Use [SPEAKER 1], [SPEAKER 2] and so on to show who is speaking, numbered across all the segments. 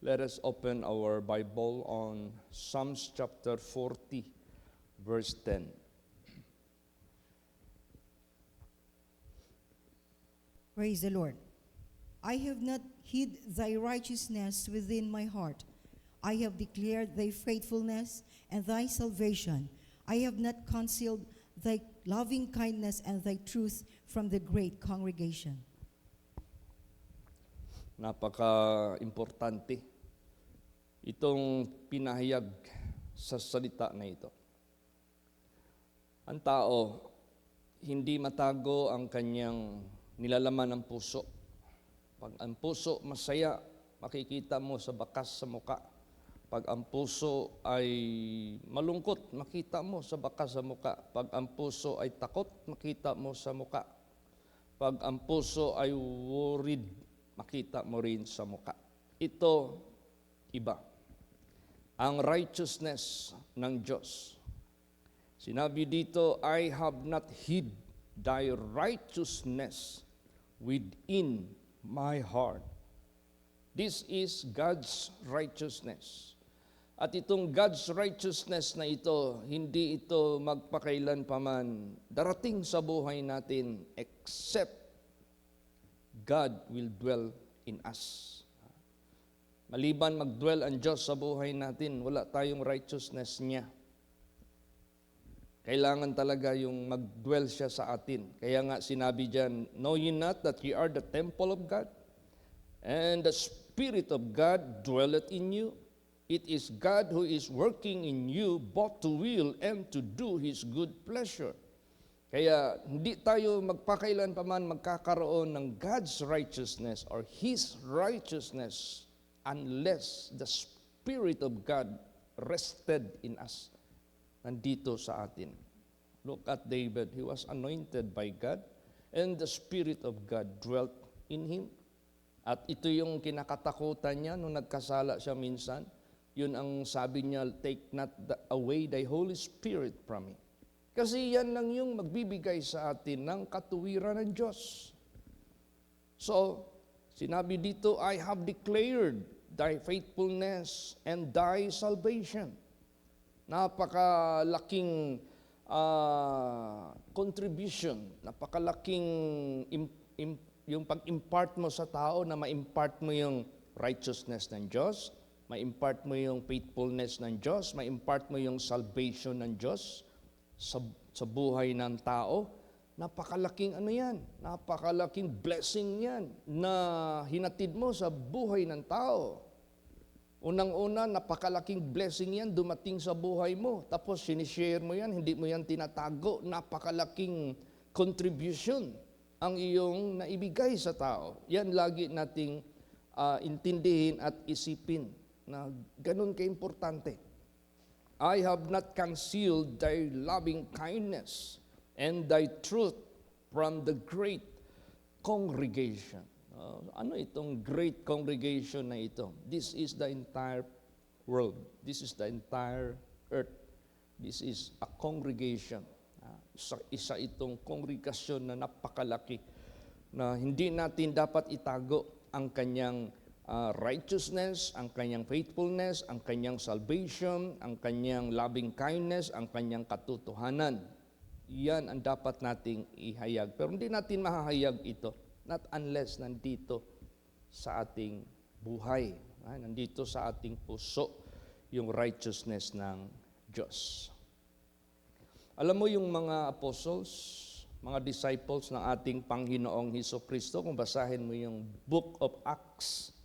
[SPEAKER 1] Let us open our Bible on Psalms chapter 40, verse 10.
[SPEAKER 2] Praise the Lord. I have not hid thy righteousness within my heart. I have declared thy faithfulness and thy salvation. I have not concealed thy loving kindness and thy truth from the great congregation.
[SPEAKER 1] Napaka-importante itong pinahayag sa salita na ito. Ang tao, hindi matago ang kanyang nilalaman ng puso. Pag ang puso masaya, makikita mo sa bakas sa muka. Pag ang puso ay malungkot, makita mo sa bakas sa muka. Pag ang puso ay takot, makita mo sa muka. Pag ang puso ay worried, makita mo rin sa muka. Ito, iba. Ang righteousness ng Diyos. Sinabi dito, I have not hid thy righteousness within my heart. This is God's righteousness. At itong God's righteousness na ito, hindi ito magpakailan paman darating sa buhay natin except God will dwell in us. Maliban mag-dwell ang Diyos sa buhay natin, wala tayong righteousness niya. Kailangan talaga yung mag-dwell siya sa atin. Kaya nga sinabi diyan, know ye not that ye are the temple of God? And the Spirit of God dwelleth in you. It is God who is working in you both to will and to do His good pleasure. Kaya hindi tayo magpakailan pa man magkakaroon ng God's righteousness or His righteousness unless the Spirit of God rested in us. Nandito sa atin. Look at David. He was anointed by God and the Spirit of God dwelt in him. At ito yung kinakatakutan niya nung nagkasala siya minsan. Yun ang sabi niya, take not away thy Holy Spirit from me. Kasi yan lang yung magbibigay sa atin ng katuwiran ng Diyos. So, sinabi dito, I have declared thy faithfulness and thy salvation. Napakalaking contribution, napakalaking yung pag-impart mo sa tao na ma-impart mo yung righteousness ng Diyos, ma-impart mo yung faithfulness ng Diyos, ma-impart mo yung salvation ng Diyos sa buhay ng tao. Napakalaking yan, napakalaking blessing yan na hinatid mo sa buhay ng tao. Unang-una, napakalaking blessing yan dumating sa buhay mo. Tapos sinishare mo yan, hindi mo yan tinatago. Napakalaking contribution ang iyong naibigay sa tao. Yan lagi nating intindihin at isipin na ganun kaimportante. I have not concealed thy loving kindness and thy truth from the great congregation. Ano itong great congregation na ito? This is the entire world. This is the entire earth. This is a congregation. Isa itong kongregasyon na napakalaki na hindi natin dapat itago ang kanyang righteousness, ang kanyang faithfulness, ang kanyang salvation, ang kanyang loving kindness, ang kanyang katotohanan. Yan ang dapat nating ihayag. Pero hindi natin mahahayag ito, not unless nandito sa ating buhay, nandito sa ating puso, yung righteousness ng Diyos. Alam mo yung mga apostles, mga disciples ng ating Panginoong Hesukristo, kung basahin mo yung Book of Acts,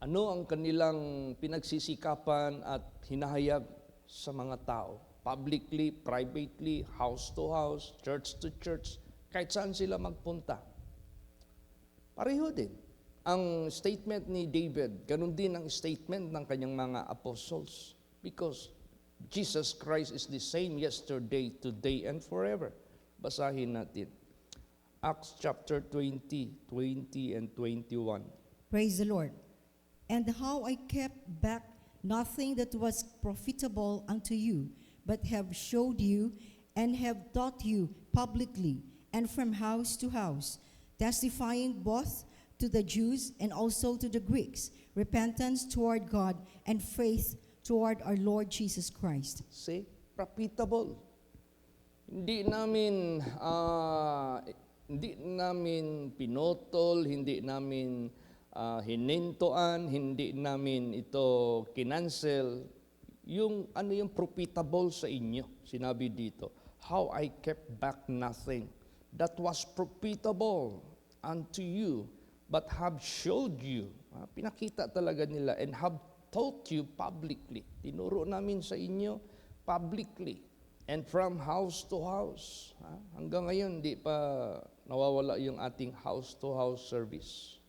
[SPEAKER 1] ano ang kanilang pinagsisikapan at hinahayag sa mga tao? Publicly, privately, house to house, church to church, kahit saan sila magpunta. Pareho din. Ang statement ni David, ganun din ang statement ng kanyang mga apostles. Because Jesus Christ is the same yesterday, today, and forever. Basahin natin. Acts chapter 20, 20 and 21.
[SPEAKER 2] Praise the Lord. And how I kept back nothing that was profitable unto you, but have showed you and have taught you publicly and from house to house, testifying both to the Jews and also to the Greeks, repentance toward God and faith toward our Lord Jesus Christ.
[SPEAKER 1] See? Profitable. Hindi namin pinotol, hindi namin hinintuan, hindi namin ito kinancel. Yung profitable sa inyo, sinabi dito. How I kept back nothing that was profitable unto you, but have showed you. Pinakita talaga nila and have taught you publicly. Tinuro namin sa inyo publicly and from house to house. Hanggang ngayon, di pa nawawala yung ating house-to-house service.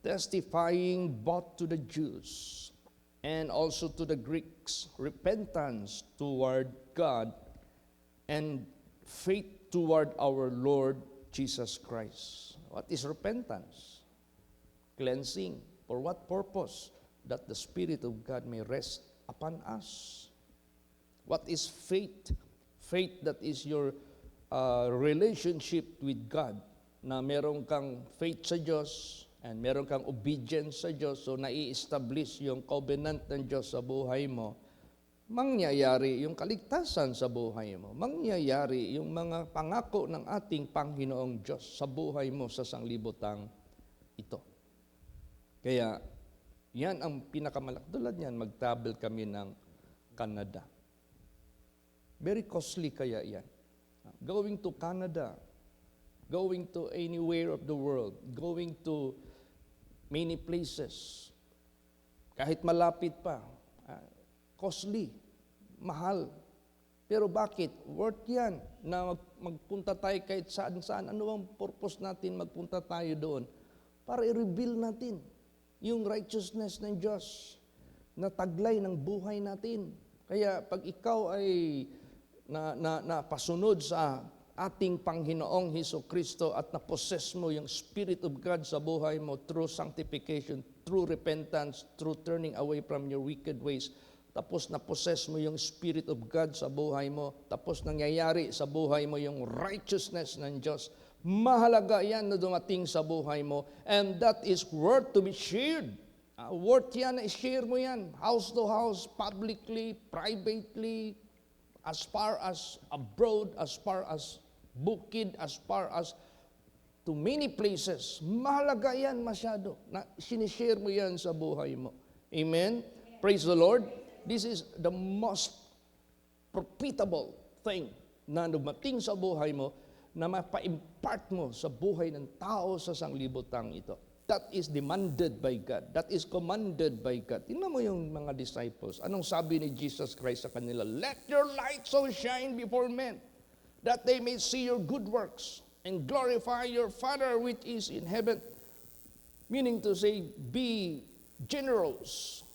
[SPEAKER 1] Testifying both to the Jews and also to the Greeks, repentance toward God and faith toward our Lord Jesus Christ. What is repentance? Cleansing. For what purpose? That the Spirit of God may rest upon us. What is faith? Faith, that is your relationship with God, na meron kang faith sa Diyos and meron kang obedience sa Diyos, so nai-establish yung covenant ng Diyos sa buhay mo, mangyayari yung kaligtasan sa buhay mo, mangyayari yung mga pangako ng ating Panginoong Diyos sa buhay mo sa sanglibutang ito. Kaya, yan ang pinakamalaki. Tulad yan, mag-travel kami ng Canada. Very costly kaya yan. Going to Canada, going to anywhere of the world, going to many places, kahit malapit pa, costly, mahal. Pero bakit? Worth yan na magpunta tayo kahit saan-saan. Ano ang purpose natin magpunta tayo doon? Para i-reveal natin yung righteousness ng Diyos na taglay ng buhay natin. Kaya pag ikaw ay napasunod sa ating Panginoong Hesukristo at na-possess mo yung Spirit of God sa buhay mo through sanctification, through repentance, through turning away from your wicked ways, tapos na-possess mo yung Spirit of God sa buhay mo, tapos nangyayari sa buhay mo yung righteousness ng Diyos, mahalaga yan na dumating sa buhay mo, and that is worth to be shared. Worth yan na i-share mo yan, house to house, publicly, privately, as far as abroad, as far as Bukid, as far as to many places. Mahalaga yan masyado na sinishare mo yan sa buhay mo. Amen? Praise the Lord. This is the most profitable thing na dumating sa buhay mo na mapa-impart mo sa buhay ng tao sa sanglibutang ito. That is demanded by God. That is commanded by God. Tingnan mo yung mga disciples. Anong sabi ni Jesus Christ sa kanila? Let your light so shine before men, that they may see your good works and glorify your Father which is in heaven. Meaning to say, be generous,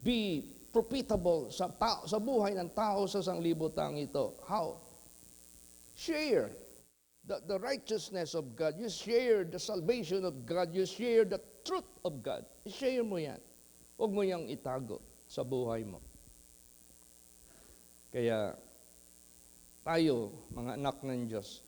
[SPEAKER 1] be profitable sa buhay ng tao sa sanglibutang ito. How? Share the righteousness of God. You share the salvation of God. You share the truth of God. Share mo yan. Huwag mo yang itago sa buhay mo. Kaya, tayo, mga anak ng Diyos,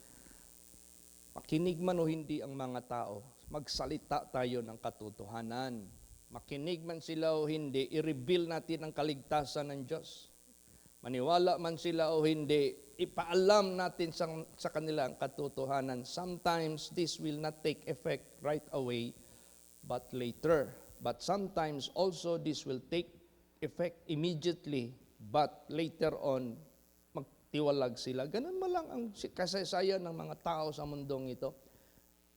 [SPEAKER 1] makinig man o hindi ang mga tao, magsalita tayo ng katotohanan. Makinig man sila o hindi, i-reveal natin ang kaligtasan ng Diyos. Maniwala man sila o hindi, ipaalam natin sa kanila ang katotohanan. Sometimes this will not take effect right away, but later. But sometimes also this will take effect immediately, but later on, magtiwalag sila. Ganun mo lang ang kasaysayan ng mga tao sa mundong ito.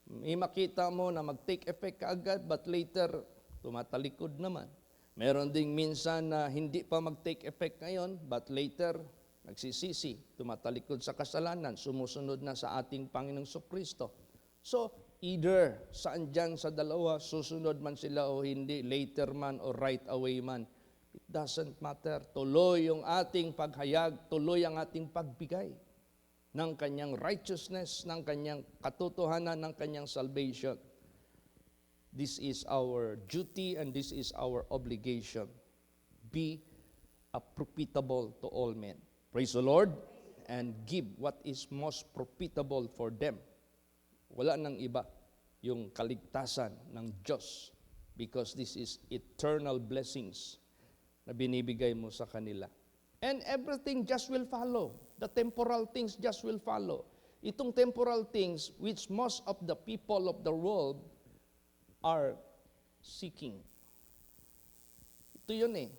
[SPEAKER 1] May makita mo na mag-take effect kaagad, but later, tumatalikod naman. Meron ding minsan na hindi pa mag-take effect ngayon, but later, nagsisisi, tumatalikod sa kasalanan, sumusunod na sa ating Panginoong Kristo. So, either saan dyan sa dalawa, susunod man sila o hindi, later man o right away man, it doesn't matter. Tuloy yung ating paghayag, tuloy ang ating pagbigay ng kanyang righteousness, ng kanyang katotohanan, ng kanyang salvation. This is our duty and this is our obligation. Be profitable to all men. Praise the Lord. And give what is most profitable for them. Wala nang iba. yung kaligtasan ng Diyos because this is eternal blessings na binibigay mo sa kanila. And everything just will follow. The temporal things just will follow. Itong temporal things which most of the people of the world are seeking. Ito yun eh.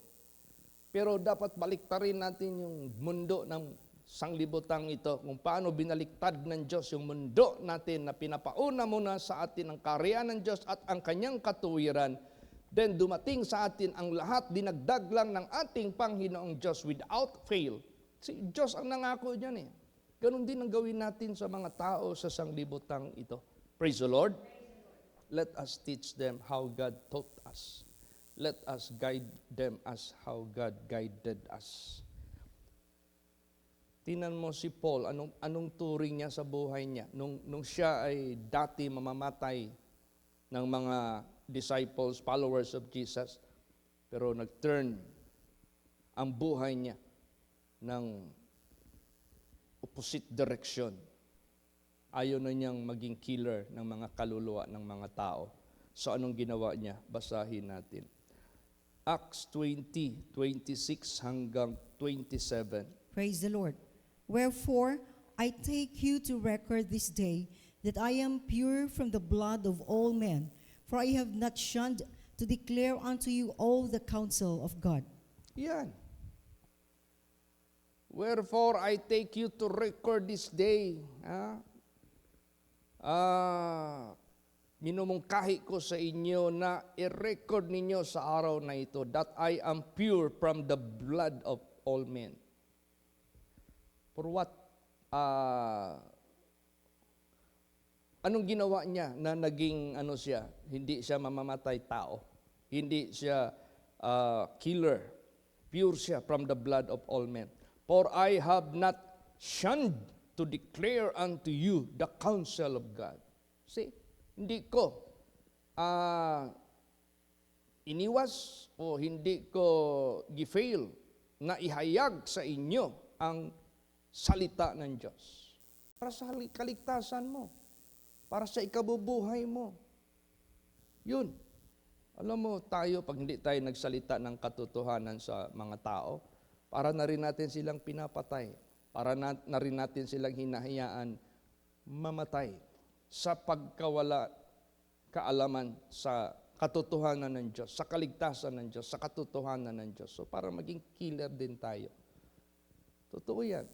[SPEAKER 1] Pero dapat baliktarin natin yung mundo ng sanglibutang ito, kung paano binaliktad ng Diyos yung mundo natin na pinapauna muna sa atin ang kaharian ng Diyos at ang kanyang katuwiran. Then dumating sa atin ang lahat, dinagdag lang ng ating Panginoong Diyos without fail. Si Diyos ang nangako dyan eh. Ganon din ang gawin natin sa mga tao sa sanglibutang ito. Praise the Lord. Let us teach them how God taught us. Let us guide them as how God guided us. Tingnan mo si Paul, anong turing niya sa buhay niya. Nung siya ay dati mamamatay ng mga disciples, followers of Jesus, pero nag-turn ang buhay niya ng opposite direction. Ayaw na niyang maging killer ng mga kaluluwa ng mga tao. So anong ginawa niya? Basahin natin. Acts 20:26 hanggang 27.
[SPEAKER 2] Praise the Lord. Wherefore, I take you to record this day that I am pure from the blood of all men, for I have not shunned to declare unto you all the counsel of God.
[SPEAKER 1] Yan. Wherefore, I take you to record this day. Minumungkahi ko sa inyo na i-record ninyo sa araw na ito that I am pure from the blood of all men. For what? Anong ginawa niya na naging siya? Hindi siya mamamatay tao. Hindi siya killer. Pure siya from the blood of all men. For I have not shunned to declare unto you the counsel of God. See? Hindi ko iniwas o hindi ko gifail na ihayag sa inyo ang salita ng Diyos. Para sa kaligtasan mo. Para sa ikabubuhay mo. Yun. Alam mo, tayo, pag hindi tayo nagsalita ng katotohanan sa mga tao, para na rin natin silang pinapatay. Para na rin natin silang hinahayaan mamatay sa pagkawala kaalaman sa katotohanan ng Diyos, sa kaligtasan ng Diyos, sa katotohanan ng Diyos. So para maging killer din tayo. Totoo yan.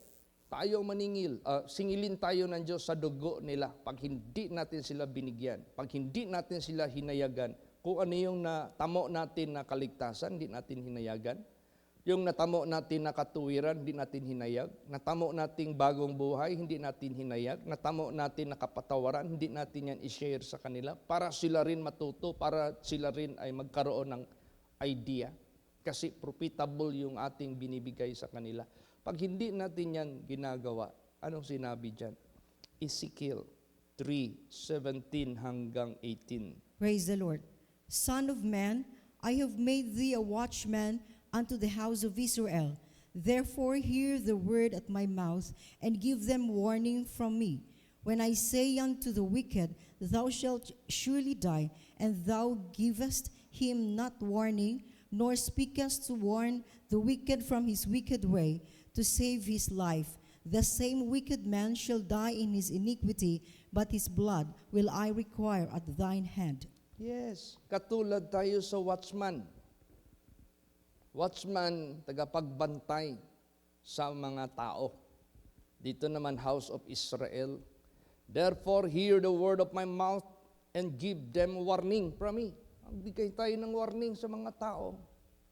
[SPEAKER 1] Tayo maningil, singilin tayo ng Diyos sa dugo nila pag hindi natin sila binigyan, pag hindi natin sila hinayagan. Kung ano yung natamo natin na kaligtasan, hindi natin hinayagan. Yung natamo natin na katuwiran, hindi natin hinayag. Natamo nating bagong buhay, hindi natin hinayag. Natamo natin na kapatawaran, hindi natin yan i-share sa kanila para sila rin matuto, para sila rin ay magkaroon ng idea. Kasi profitable yung ating binibigay sa kanila. Pag hindi natin yan ginagawa, anong sinabi dyan? Ezekiel 3:17 hanggang 18.
[SPEAKER 2] Praise the Lord. Son of man, I have made thee a watchman unto the house of Israel. Therefore hear the word at my mouth, and give them warning from me. When I say unto the wicked, thou shalt surely die, and thou givest him not warning, nor speakest to warn the wicked from his wicked way, to save his life, the same wicked man shall die in his iniquity, but his blood will I require at thine hand.
[SPEAKER 1] Yes, katulad tayo sa watchman. Watchman, tagapagbantay sa mga tao. Dito naman, house of Israel. Therefore, hear the word of my mouth and give them warning from me. Bigay tayo ng warning sa mga tao.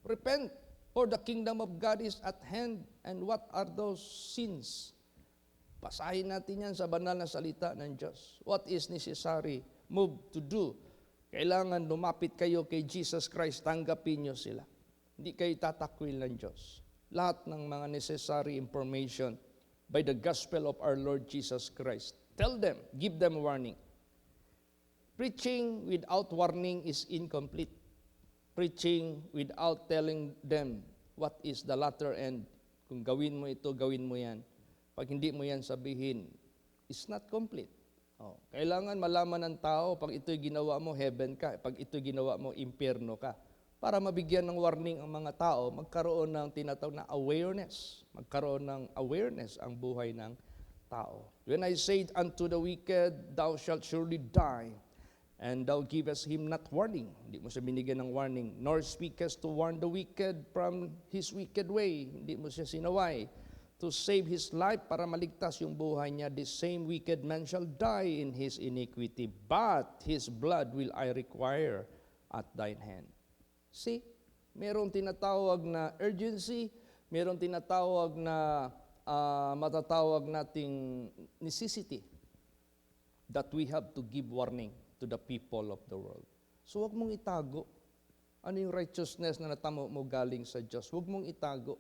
[SPEAKER 1] Repent, for the kingdom of God is at hand. And what are those sins? Basahin natin yan sa banal na salita ng Diyos. What is necessary move to do? Kailangan lumapit kayo kay Jesus Christ, tanggapin nyo sila. Hindi kayo tatakwil ng Diyos. Lahat ng mga necessary information by the gospel of our Lord Jesus Christ. Tell them, give them warning. Preaching without warning is incomplete. Preaching without telling them what is the latter end. Kung gawin mo ito, gawin mo yan. Pag hindi mo yan sabihin, it's not complete. Kailangan malaman ng tao, pag ito'y ginawa mo, heaven ka. Pag ito'y ginawa mo, impyerno ka. Para mabigyan ng warning ang mga tao, magkaroon ng tinatawag na awareness. Magkaroon ng awareness ang buhay ng tao. When I said unto the wicked, thou shalt surely die, and thou givest him not warning. Hindi mo siya binigyan ng warning. Nor speakest to warn the wicked from his wicked way. Hindi mo siya sinaway to save his life para maligtas yung buhay niya. The same wicked man shall die in his iniquity, but his blood will I require at thine hand. See, merong tinatawag na urgency, merong tinatawag na matatawag nating necessity that we have to give warning to the people of the world. So wag mong itago. Ano yung righteousness na natamo mo galing sa Diyos? Wag mong itago.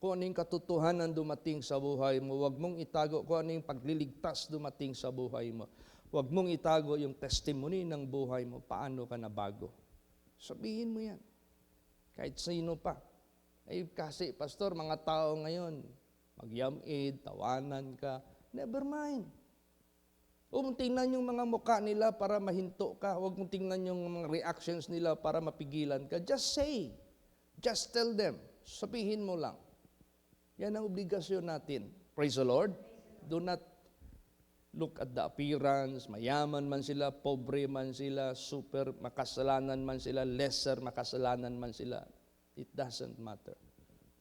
[SPEAKER 1] Kung ano yung katotohanan dumating sa buhay mo, wag mong itago. Kung ano yung pagliligtas dumating sa buhay mo, wag mong itago yung testimony ng buhay mo, paano ka nabago. Sabihin mo yan. Kahit sino pa. Kasi, pastor, mga tao ngayon, mag-yam-aid, tawanan ka, never mind. Huwag mong tingnan yung mga mukha nila para mahinto ka. Huwag mong tingnan yung mga reactions nila para mapigilan ka. Just say. Just tell them. Sabihin mo lang. Yan ang obligasyon natin. Praise the Lord. Do not look at the appearance. Mayaman man sila, pobre man sila, super makasalanan man sila, lesser makasalanan man sila. It doesn't matter.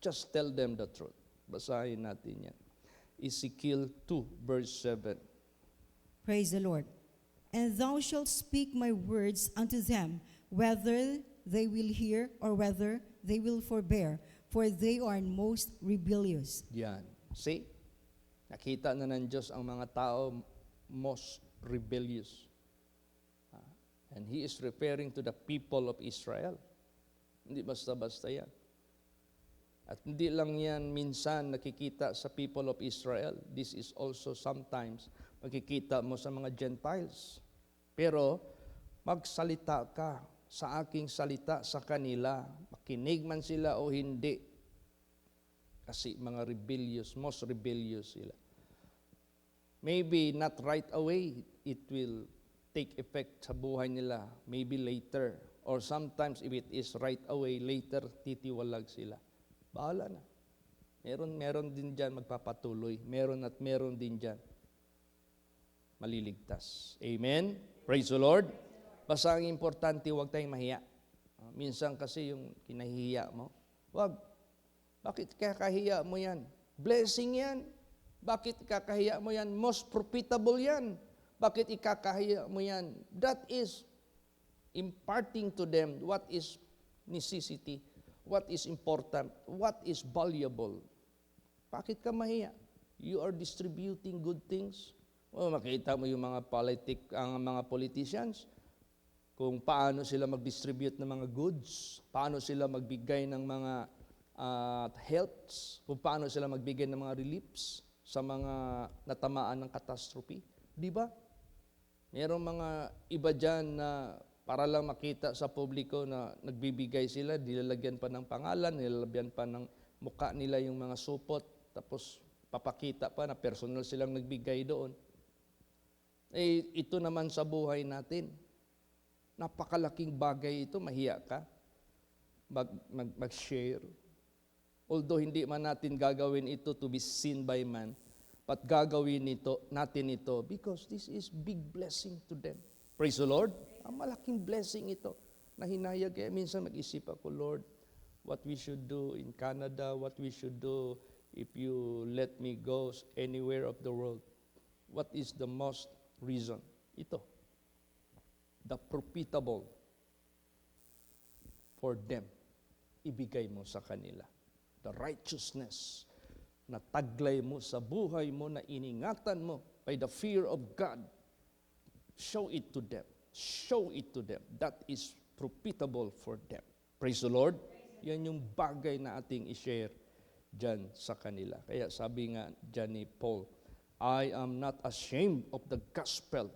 [SPEAKER 1] Just tell them the truth. Basahin natin yan. Ezekiel 2 verse 7.
[SPEAKER 2] Praise the Lord. And thou shalt speak my words unto them, whether they will hear or whether they will forbear, for they are most rebellious.
[SPEAKER 1] Yan. See? Nakita na ng Diyos ang mga tao most rebellious. And He is referring to the people of Israel. Hindi basta-basta yan. At hindi lang yan minsan nakikita sa people of Israel. This is also sometimes makikita mo sa mga Gentiles. Pero magsalita ka sa aking salita sa kanila. Makinig man sila o hindi. Kasi mga rebellious, most rebellious sila. Maybe not right away, it will take effect sa buhay nila. Maybe later. Or sometimes if it is right away, later titiwalag sila. Bahala na. Meron din dyan magpapatuloy. Meron din dyan maliligtas. Amen? Praise the Lord. Basta ang importante, huwag tayong mahiya. Minsan kasi yung kinahihiya mo, wag. Bakit kakahiya mo yan? Blessing yan. Bakit kakahiya mo yan? Most profitable yan. Bakit ikakahiya mo yan? That is imparting to them what is necessity, what is important, what is valuable. Bakit ka mahiya? You are distributing good things. Makita mo yung mga ang mga politicians, kung paano sila mag-distribute ng mga goods, paano sila magbigay ng mga helps, kung paano sila magbigay ng mga reliefs sa mga natamaan ng catastrophe. Di ba? Merong mga iba dyan na para lang makita sa publiko na nagbibigay sila, nilalagyan pa ng pangalan, nilalagyan pa ng mukha nila yung mga supot, tapos papakita pa na personal silang nagbigay doon. Ito naman sa buhay natin. Napakalaking bagay ito, mahiya ka mag-share. Although hindi man natin gagawin ito to be seen by man, but gagawin natin ito because this is big blessing to them. Praise the Lord. Ang malaking blessing ito na hinayag. Kaya minsan mag-isip ako, Lord, what we should do in Canada, what we should do if you let me go anywhere of the world. What is the most reason? Ito. The profitable for them. Ibigay mo sa kanila. The righteousness na taglay mo sa buhay mo, na iningatan mo by the fear of God. Show it to them. Show it to them. That is profitable for them. Praise the Lord. Yan yung bagay na ating i-share dyan sa kanila. Kaya sabi nga dyan ni Paul, I am not ashamed of the gospel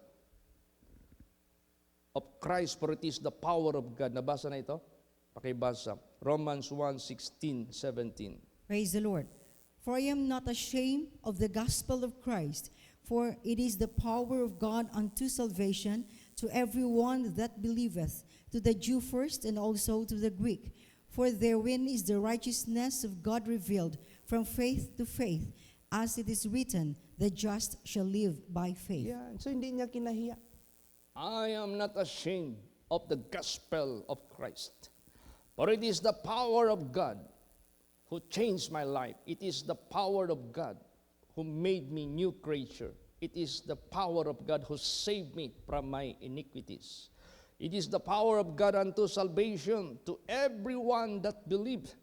[SPEAKER 1] of Christ, for it is the power of God. Nabasa na ito? Pakibasa. Romans 1:16-17.
[SPEAKER 2] Praise the Lord. For I am not ashamed of the gospel of Christ, For it is the power of God unto salvation to everyone that believeth, to the Jew first and also to the Greek. For therein is the righteousness of God revealed from faith to faith, as it is written, the just shall live by faith.
[SPEAKER 1] Yan. So hindi niya kinahiya. I am not ashamed of the gospel of Christ. For it is the power of God who changed my life. It is the power of God who made me new creature. It is the power of God who saved me from my iniquities. It is the power of God unto salvation to everyone that believes,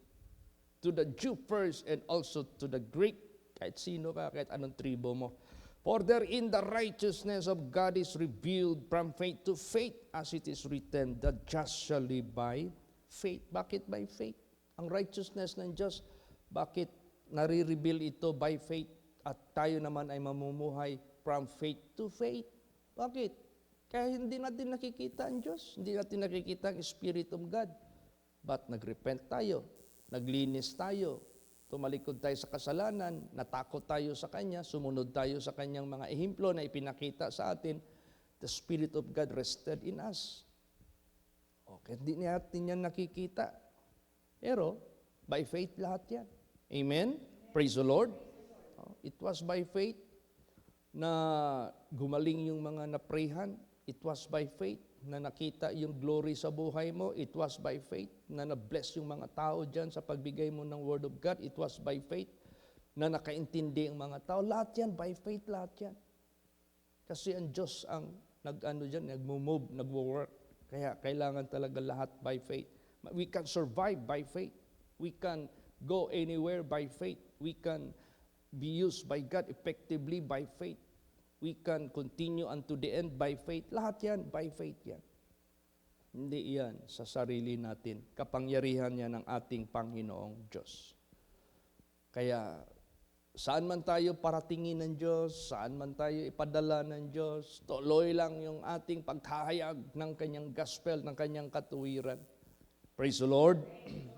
[SPEAKER 1] to the Jew first and also to the Greek, kahit sino ka, kahit anong tribo mo. For therein the righteousness of God is revealed from faith to faith, as it is written, the just shall live by faith. Bakit by faith? Ang righteousness ng Diyos, bakit nare-reveal ito by faith at tayo naman ay mamumuhay from faith to faith? Bakit? Kaya hindi natin nakikita ang Diyos, hindi natin nakikita ang Spirit of God. But nagrepent tayo, naglinis tayo, tumalikod tayo sa kasalanan, natakot tayo sa Kanya, sumunod tayo sa Kanyang mga ehemplo na ipinakita sa atin, the Spirit of God rested in us. Okay, hindi natin yan nakikita. Pero, by faith lahat yan. Amen? Praise the Lord. It was by faith na gumaling yung mga naprehan. It was by faith na nakita yung glory sa buhay mo. It was by faith na na-bless yung mga tao dyan sa pagbigay mo ng Word of God. It was by faith na nakaintindi ang mga tao. Lahat yan, by faith lahat yan. Kasi ang Diyos ang nag-move, nag-work. Kaya kailangan talaga lahat by faith. We can survive by faith. We can go anywhere by faith. We can be used by God effectively by faith. We can continue unto the end by faith. Lahat yan, by faith yan. Hindi yan sa sarili natin. Kapangyarihan yan ng ating Panginoong Diyos. Kaya, saan man tayo paratingin ng Diyos, saan man tayo ipadala ng Diyos, tuloy lang yung ating paghahayag ng Kanyang gospel, ng Kanyang katuwiran. Praise the Lord.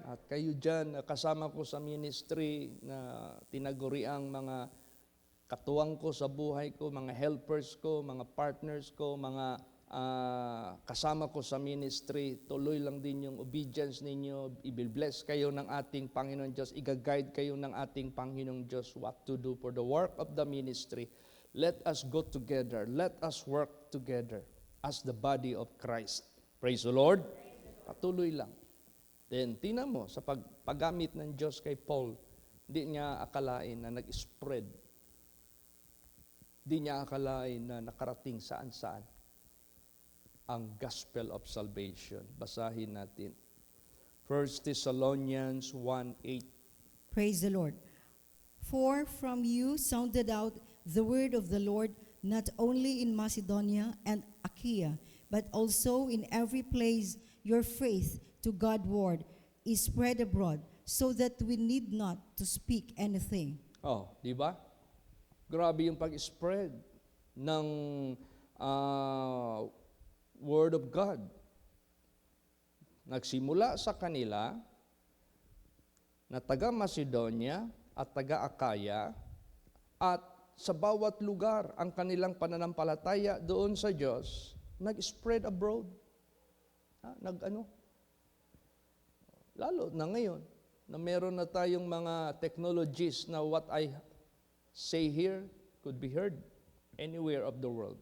[SPEAKER 1] At kayo dyan, kasama ko sa ministry na tinaguriang mga katuwang ko sa buhay ko, mga helpers ko, mga partners ko, mga kasama ko sa ministry, tuloy lang din yung obedience ninyo, i-bless kayo ng ating Panginoon Diyos, i-guide kayo ng ating Panginoong Diyos what to do for the work of the ministry. Let us go together, let us work together as the body of Christ. Praise the Lord. Patuloy lang. Then, tingnan mo, sa paggamit ng Diyos kay Paul, hindi niya akalain na nag-spread. Hindi niya akalain na nakarating saan-saan ang gospel of salvation. Basahin natin. 1 Thessalonians 1:8.
[SPEAKER 2] Praise the Lord. For from you sounded out the word of the Lord, not only in Macedonia and Achaia, but also in every place your faith to God's word is spread abroad, so that we need not to speak anything.
[SPEAKER 1] Oh, di ba? Grabe yung pag-spread ng Word of God. Nagsimula sa kanila na taga Macedonia at taga Achaia, at sa bawat lugar ang kanilang pananampalataya doon sa Diyos, nag-spread abroad. Lalo na ngayon, na meron na tayong mga technologies na what I say here could be heard anywhere of the world.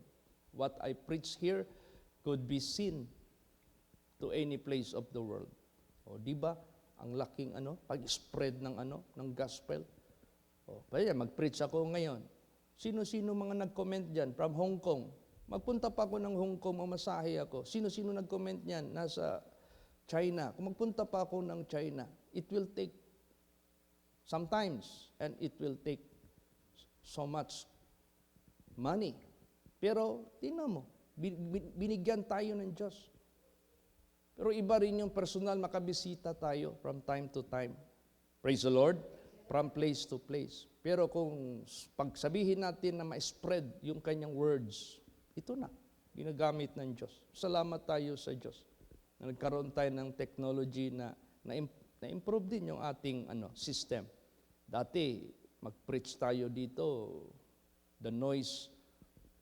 [SPEAKER 1] What I preach here could be seen to any place of the world. O, di ba? Ang laking pag-spread ng gospel. O, kaya mag-preach ako ngayon. Sino-sino mga nag-comment diyan from Hong Kong? Magpunta pa ako ng Hong Kong, mamasahe ako. Sino-sino nag-comment niyan? Nasa China. Kung magpunta pa ako ng China, it will take sometimes, and it will take so much money. Pero, tingnan mo, binigyan tayo ng Diyos. Pero iba rin yung personal, makabisita tayo from time to time. Praise the Lord. From place to place. Pero kung pagsabihin natin na ma-spread yung kanyang words, ito na, ginagamit ng Diyos. Salamat tayo sa Diyos na nagkaroon tayo ng technology na improve din yung ating system. Dati, mag-preach tayo dito, the noise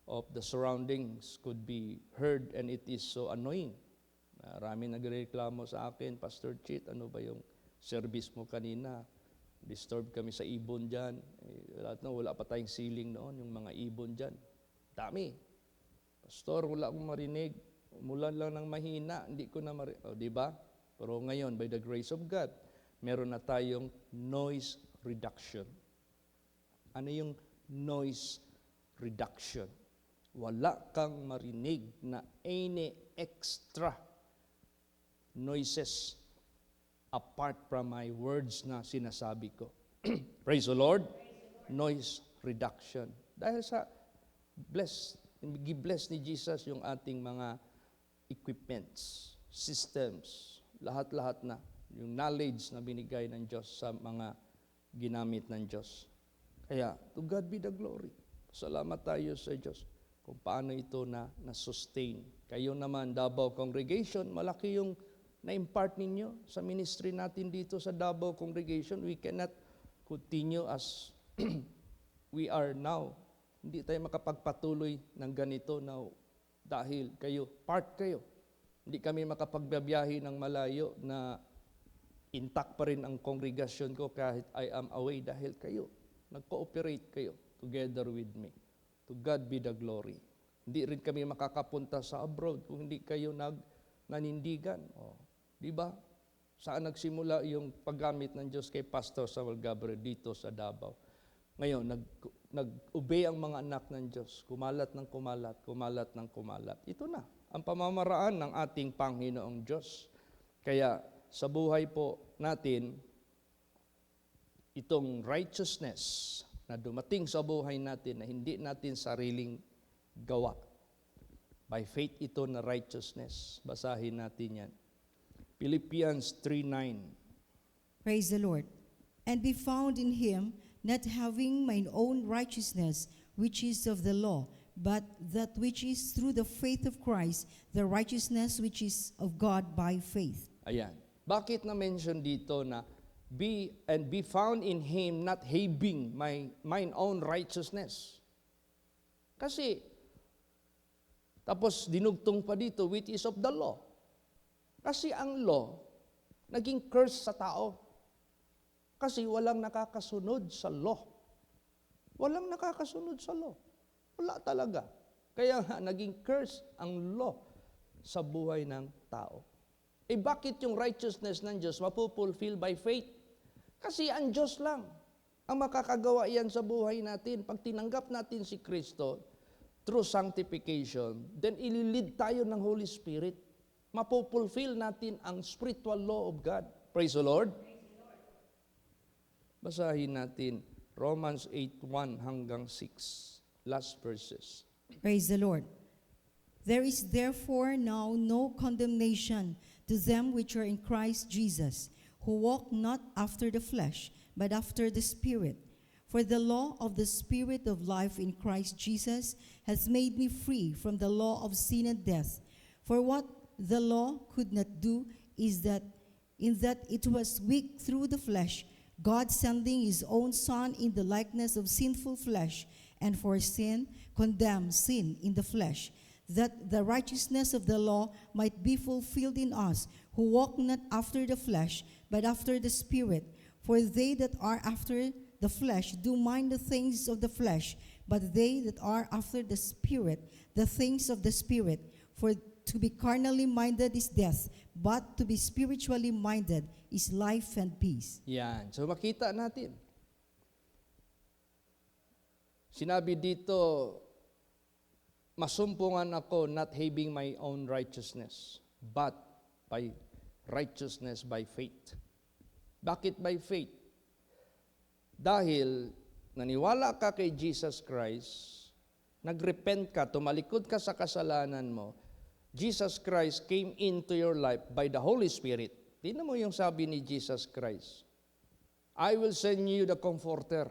[SPEAKER 1] of the surroundings could be heard, and it is so annoying. Marami nagreklamo sa akin, Pastor Chit, ano ba yung service mo kanina? Disturb kami sa ibon dyan. Wala pa tayong ceiling noon, yung mga ibon dyan. Dami. Pastor, wala akong marinig. Umulan lang ng mahina, hindi ko na marinig. O, diba? Pero ngayon, by the grace of God, meron na tayong noise reduction. Ano yung noise reduction? Wala kang marinig na any extra noises apart from my words na sinasabi ko. Praise the Lord. Noise reduction. Dahil sa bless ni Jesus yung ating mga equipments, systems, lahat-lahat na. Yung knowledge na binigay ng Diyos sa mga ginamit ng Diyos. Kaya, to God be the glory. Salamat tayo sa Diyos kung paano ito na-sustain. Kayo naman, Davao Congregation, malaki yung na-impart ninyo sa ministry natin dito sa Davao Congregation. We cannot continue as we are now. Hindi tayo makapagpatuloy ng ganito now dahil kayo, part kayo. Hindi kami makapagbabiyahe ng malayo na intact pa rin ang kongregasyon ko kahit I am away dahil kayo. Nag-cooperate kayo together with me. To God be the glory. Hindi rin kami makakapunta sa abroad kung hindi kayo nanindigan. Di ba? Saan nagsimula yung paggamit ng Diyos kay Pastor Samuel Gabriel dito sa Davao? Ngayon, nag-obey ang mga anak ng Diyos. Kumalat ng kumalat, kumalat ng kumalat. Ito na, ang pamamaraan ng ating Panginoong Diyos. Kaya sa buhay po natin, itong righteousness na dumating sa buhay natin na hindi natin sariling gawa. By faith ito na righteousness. Basahin natin yan. Philippians 3:9.
[SPEAKER 2] Praise the Lord. And be found in him, not having mine own righteousness, which is of the law, but that which is through the faith of Christ, the righteousness which is of God by faith.
[SPEAKER 1] Ayan. Bakit na-mention dito na be found in him, not having mine own righteousness? Kasi, tapos dinugtong pa dito, which is of the law. Kasi ang law, naging curse sa tao. Kasi walang nakakasunod sa law. Walang nakakasunod sa law. Wala talaga. Kaya naging curse ang law sa buhay ng tao. Bakit yung righteousness ng Diyos mapupulfill by faith? Kasi ang Diyos lang ang makakagawa yan sa buhay natin. Pag tinanggap natin si Kristo through sanctification, then ililid tayo ng Holy Spirit. Mapupulfill natin ang spiritual law of God. Praise the Lord. Basahin natin Romans 8:1 hanggang 6. Last verses.
[SPEAKER 2] Praise the Lord. There is therefore now no condemnation to them which are in Christ Jesus, who walk not after the flesh, but after the Spirit. For the law of the Spirit of life in Christ Jesus has made me free from the law of sin and death. For what the law could not do is that in that it was weak through the flesh, God sending his own Son in the likeness of sinful flesh, and for sin condemned sin in the flesh, that the righteousness of the law might be fulfilled in us, who walk not after the flesh, but after the Spirit. For they that are after the flesh do mind the things of the flesh, but they that are after the Spirit, the things of the Spirit. For to be carnally minded is death, but to be spiritually minded is life and peace.
[SPEAKER 1] Yan. So makita natin. Sinabi dito, masumpungan ako not having my own righteousness, but by righteousness by faith. Bakit by faith? Dahil naniwala ka kay Jesus Christ, nagrepent ka, tumalikod ka sa kasalanan mo, Jesus Christ came into your life by the Holy Spirit. Tingnan mo yung sabi ni Jesus Christ. I will send you the Comforter.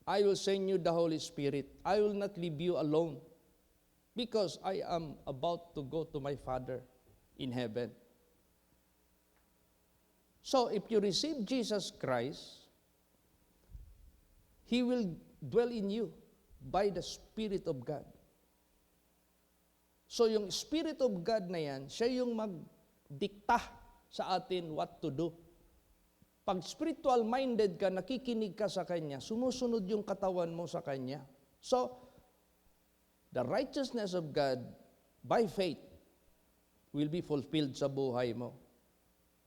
[SPEAKER 1] I will send you the Holy Spirit. I will not leave you alone because I am about to go to my Father in heaven. So if you receive Jesus Christ, He will dwell in you by the Spirit of God. So yung Spirit of God na yan, siya yung magdikta sa atin what to do. Pag spiritual-minded ka, nakikinig ka sa Kanya, sumusunod yung katawan mo sa Kanya. So, the righteousness of God by faith will be fulfilled sa buhay mo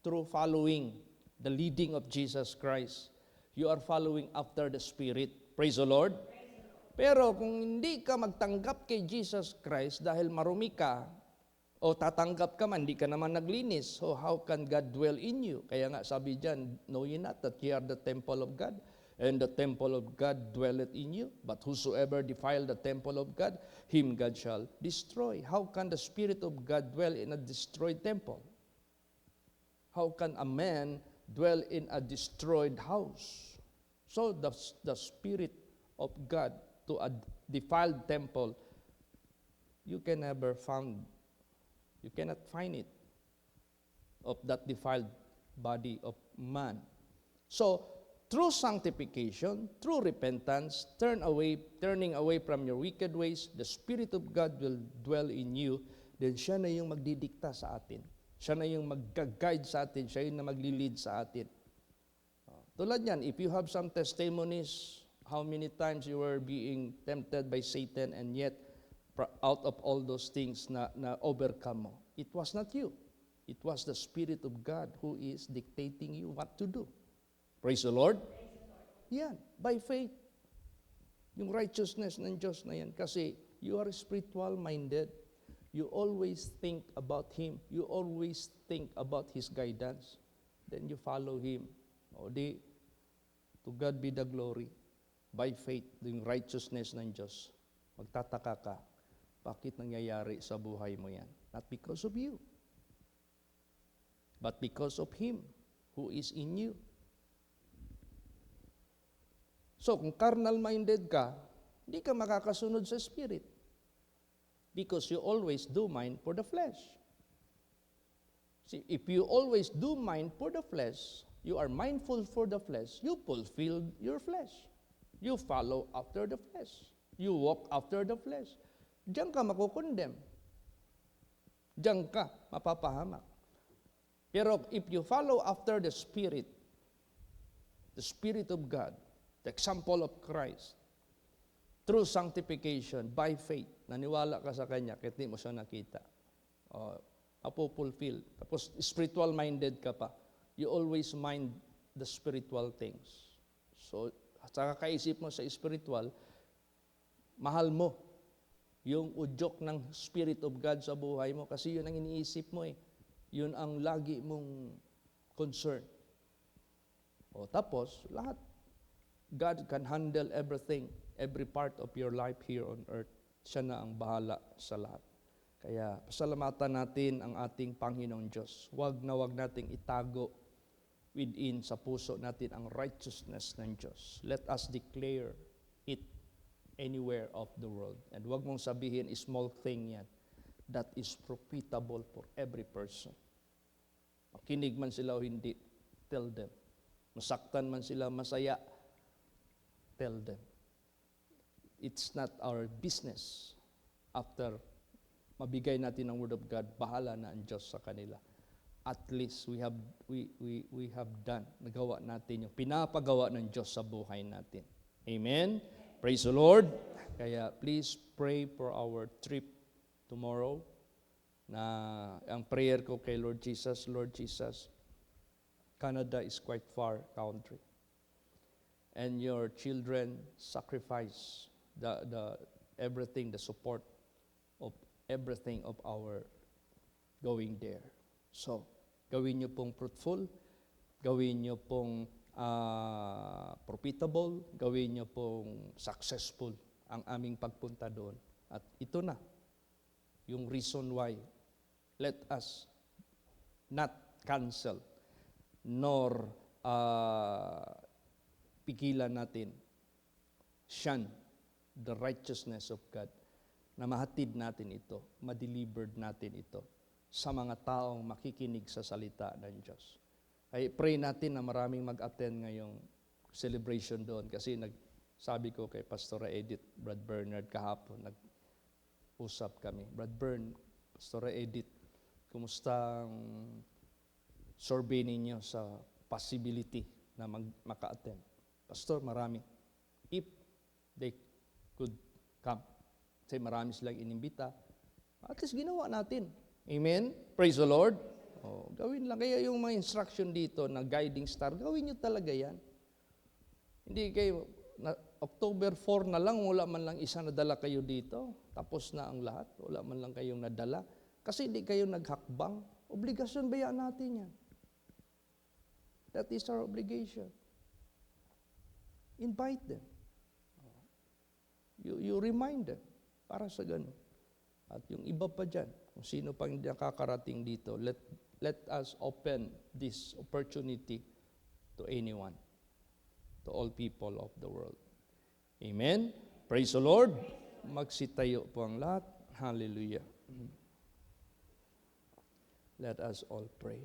[SPEAKER 1] through following the leading of Jesus Christ. You are following after the Spirit. Praise the Lord. Pero kung hindi ka magtanggap kay Jesus Christ dahil marumi ka, o tatanggap ka man, hindi ka naman naglinis, so how can God dwell in you? Kaya nga sabi dyan, know ye not that ye are the temple of God, and the temple of God dwelleth in you? But whosoever defile the temple of God, him God shall destroy. How can the Spirit of God dwell in a destroyed temple? How can a man dwell in a destroyed house? So the Spirit of God to a defiled temple, you cannot find it of that defiled body of man. So, through sanctification, through repentance, turning away from your wicked ways, the Spirit of God will dwell in you, then siya na yung magdidikta sa atin. Siya na yung mag-guide sa atin, siya yung na maglilid sa atin. Tulad yan, if you have some testimonies, how many times you were being tempted by Satan and yet out of all those things na overcome mo. It was not you. It was the Spirit of God who is dictating you what to do. Praise the Lord. Yan, by faith. Yung righteousness ng Diyos na yan. Kasi you are spiritual-minded. You always think about Him. You always think about His guidance. Then you follow Him. O di, to God be the glory. By faith, yung righteousness ng Diyos. Magtataka ka. Bakit nangyayari sa buhay mo yan? Not because of you, but because of Him who is in you. So, kung carnal-minded ka, hindi ka makakasunod sa Spirit. Because you always do mind for the flesh. See, if you always do mind for the flesh, you are mindful for the flesh, you fulfill your flesh. You follow after the flesh. You walk after the flesh. Diyan ka makukondem. Diyan ka mapapahamak. Pero if you follow after the Spirit of God, the example of Christ, through sanctification, by faith, naniwala ka sa Kanya, kahit di mo siya nakita, mapupulfill. Tapos spiritual-minded ka pa. You always mind the spiritual things. So, sa kakaisip mo sa spiritual, mahal mo yung udyok ng Spirit of God sa buhay mo kasi yun ang iniisip mo eh. Yun ang lagi mong concern. O tapos, lahat. God can handle everything, every part of your life here on earth. Siya na ang bahala sa lahat. Kaya pasalamatan natin ang ating Panginoong Diyos. Huwag nating itago within sa puso natin ang righteousness ng Diyos. Let us declare it anywhere of the world. And huwag mong sabihin, small thing yan. That is profitable for every person. Makinig man sila o hindi, tell them. Masaktan man sila, masaya, tell them. It's not our business. After mabigay natin ang Word of God, bahala na ang Diyos sa kanila. At least we have done, nagawa natin yung pinapagawa ng Diyos sa buhay natin. Amen? Praise the Lord. Kaya please pray for our trip tomorrow. Na ang prayer ko kay Lord Jesus, Canada is quite far country. And your children sacrifice the everything, the support of everything of our going there. So, gawin niyo pong fruitful, gawin niyo pong profitable, gawin niyo pong successful ang aming pagpunta doon. At ito na, yung reason why. Let us not cancel, nor pigilan natin, shun the righteousness of God, na mahatid natin ito, ma-delivered natin ito sa mga taong makikinig sa salita ng Diyos. Ay pray natin na maraming mag-attend ngayong celebration doon kasi sabi ko kay Pastor Edith, Brad Bernard kahapon, usap kami. Brad Bern, Pastora Edith, kumusta ang survey ninyo sa possibility na maka-attend? Pastor, marami. If they could come. Kasi marami silang inimbita. At least ginawa natin. Amen? Praise the Lord. Oh, gawin lang. Kaya yung mga instruction dito na guiding star, gawin nyo talaga yan. Hindi kayo, October 4 na lang, wala man lang isa nadala kayo dito. Tapos na ang lahat. Wala man lang kayong nadala. Kasi hindi kayo naghakbang. Obligasyon ba yan natin yan? That is our obligation. Invite them. You remind them. Para sa ganun. At yung iba pa dyan, kung sino pang nakakarating dito, let us open this opportunity to anyone, to all people of the world. Amen? Praise the Lord. Magsitayo po ang lahat. Hallelujah. Let us all pray.